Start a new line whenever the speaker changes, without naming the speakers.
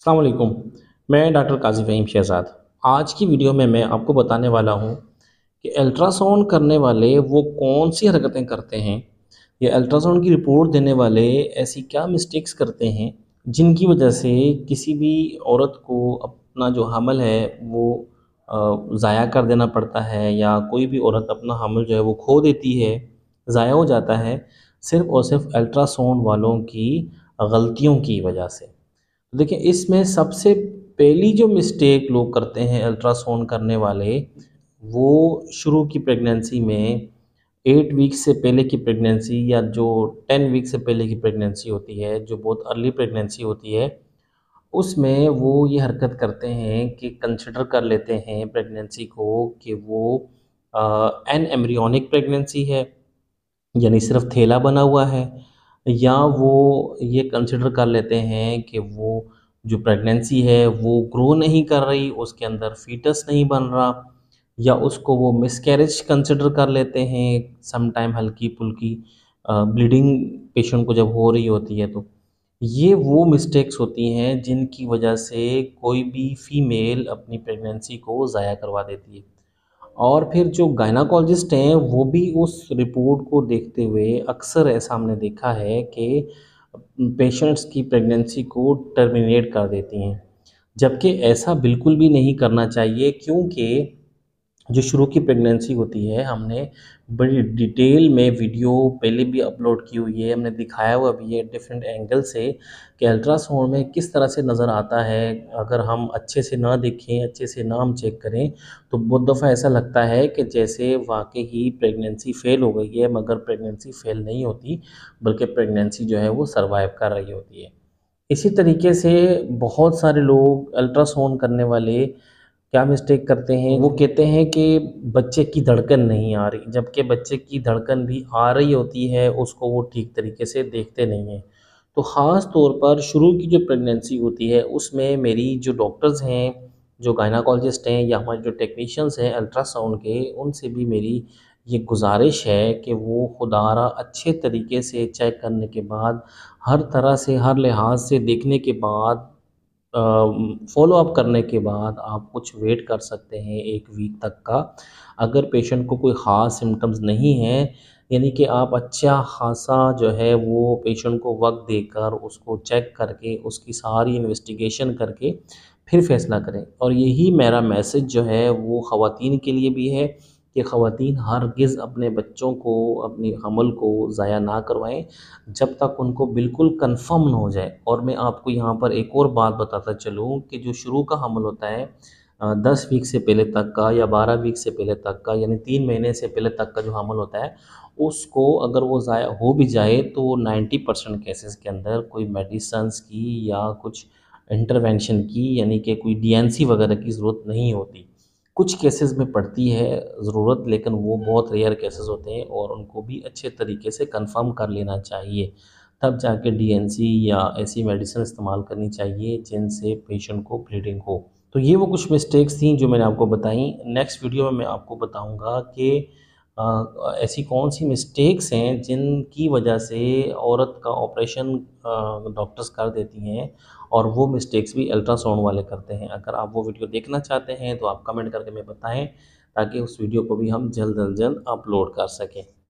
अस्सलाम वालेकुम। मैं डॉक्टर काज़ी फ़हीम शहज़ाद। आज की वीडियो में मैं आपको बताने वाला हूँ कि अल्ट्रासाउंड करने वाले वो कौन-सी हरकतें करते हैं या अल्ट्रासाउंड की रिपोर्ट देने वाले ऐसी क्या मिस्टेक्स करते हैं, जिनकी वजह से किसी भी औरत को अपना जो हमल है वो ज़ाया कर देना पड़ता है या कोई भी औरत अपना हमल जो है वो खो देती है, ज़ाया हो जाता है, सिर्फ़ और सिर्फ़ अल्ट्रासाउंड वालों की गलतियों की वजह से। देखिए, इसमें सबसे पहली जो मिस्टेक लोग करते हैं अल्ट्रासाउंड करने वाले, वो शुरू की प्रेगनेंसी में 8 वीक्स से पहले की प्रेगनेंसी या जो 10 वीक से पहले की प्रेगनेंसी होती है, जो बहुत अर्ली प्रेगनेंसी होती है, उसमें वो ये हरकत करते हैं कि कंसिडर कर लेते हैं प्रेगनेंसी को कि वो एन एम्ब्रियोनिक प्रेगनेंसी है, यानी सिर्फ़ थैला बना हुआ है, या वो ये कंसिडर कर लेते हैं कि वो जो प्रेगनेंसी है वो ग्रो नहीं कर रही, उसके अंदर फ़ीटस नहीं बन रहा, या उसको वो मिसकैरेज कंसिडर कर लेते हैं सम टाइम हल्की-फुल्की ब्लीडिंग पेशेंट को जब हो रही होती है तो। ये वो मिस्टेक्स होती हैं जिनकी वजह से कोई भी फ़ीमेल अपनी प्रेगनेंसी को ज़ाया करवा देती है। और फिर जो गायनाकोलॉजिस्ट हैं, वो भी उस रिपोर्ट को देखते हुए अक्सर ऐसा हमने देखा है कि पेशेंट्स की प्रेगनेंसी को टर्मिनेट कर देती हैं। जबकि ऐसा बिल्कुल भी नहीं करना चाहिए, क्योंकि जो शुरू की प्रेगनेंसी होती है, हमने बड़ी डिटेल में वीडियो पहले भी अपलोड की हुई है, हमने दिखाया हुआ भी है डिफरेंट एंगल से कि अल्ट्रासाउंड में किस तरह से नज़र आता है। अगर हम अच्छे से ना देखें, अच्छे से ना हम चेक करें, तो बहुत दफ़ा ऐसा लगता है कि जैसे वाक़ई ही प्रेगनेंसी फ़ेल हो गई है, मगर प्रेगनेंसी फ़ेल नहीं होती, बल्कि प्रेगनेंसी जो है वो सर्वाइव कर रही होती है। इसी तरीके से बहुत सारे लोग अल्ट्रासाउंड करने वाले क्या मिस्टेक करते हैं, वो कहते हैं कि बच्चे की धड़कन नहीं आ रही, जबकि बच्चे की धड़कन भी आ रही होती है, उसको वो ठीक तरीके से देखते नहीं हैं। तो ख़ास तौर पर शुरू की जो प्रेगनेंसी होती है, उसमें मेरी जो डॉक्टर्स हैं, जो गायनाकोलॉजिस्ट हैं या हमारे जो टेक्नीशियंस हैं अल्ट्रासाउंड के, उनसे भी मेरी ये गुज़ारिश है कि वो खुदारा अच्छे तरीके से चेक करने के बाद, हर तरह से, हर लिहाज से देखने के बाद, फ़ॉलो अप करने के बाद आप कुछ वेट कर सकते हैं 1 वीक तक का। अगर पेशेंट को कोई ख़ास सिम्पटम्स नहीं हैं, यानी कि आप अच्छा ख़ासा जो है वो पेशेंट को वक़्त देकर, उसको चेक करके, उसकी सारी इन्वेस्टिगेशन करके फिर फ़ैसला करें। और यही मेरा मैसेज जो है वो ख़वातीन के लिए भी है कि ख़वातीन हरगिज़ अपने बच्चों को, अपनी हमल को ज़ाया ना करवाएँ, जब तक उनको बिल्कुल कन्फ़र्म ना हो जाए। और मैं आपको यहाँ पर एक और बात बताता चलूँ कि जो शुरू का हमल होता है 10 वीक से पहले तक का या 12 वीक से पहले तक का, यानी 3 महीने से पहले तक का जो हमल होता है, उसको अगर वो ज़ाया हो भी जाए तो 90% केसेज़ के अंदर कोई मेडिसिन्स की या कुछ इंटरवेंशन की, यानी कि कोई डीएनसी वगैरह की ज़रूरत नहीं होती। कुछ केसेस में पड़ती है ज़रूरत, लेकिन वो बहुत रेयर केसेस होते हैं और उनको भी अच्छे तरीके से कंफर्म कर लेना चाहिए। तब जाके डीएनसी या ऐसी मेडिसिन इस्तेमाल करनी चाहिए जिनसे पेशेंट को ब्लीडिंग हो। तो ये वो कुछ मिस्टेक्स थी जो मैंने आपको बताई। नेक्स्ट वीडियो में मैं आपको बताऊँगा कि ऐसी कौन-सी मिस्टेक्स हैं जिनकी वजह से औरत का ऑपरेशन डॉक्टर्स कर देती हैं, और वो मिस्टेक्स भी अल्ट्रासाउंड वाले करते हैं। अगर आप वो वीडियो देखना चाहते हैं तो आप कमेंट करके हमें बताएँ, ताकि उस वीडियो को भी हम जल्द अज़ जल्द अपलोड कर सकें।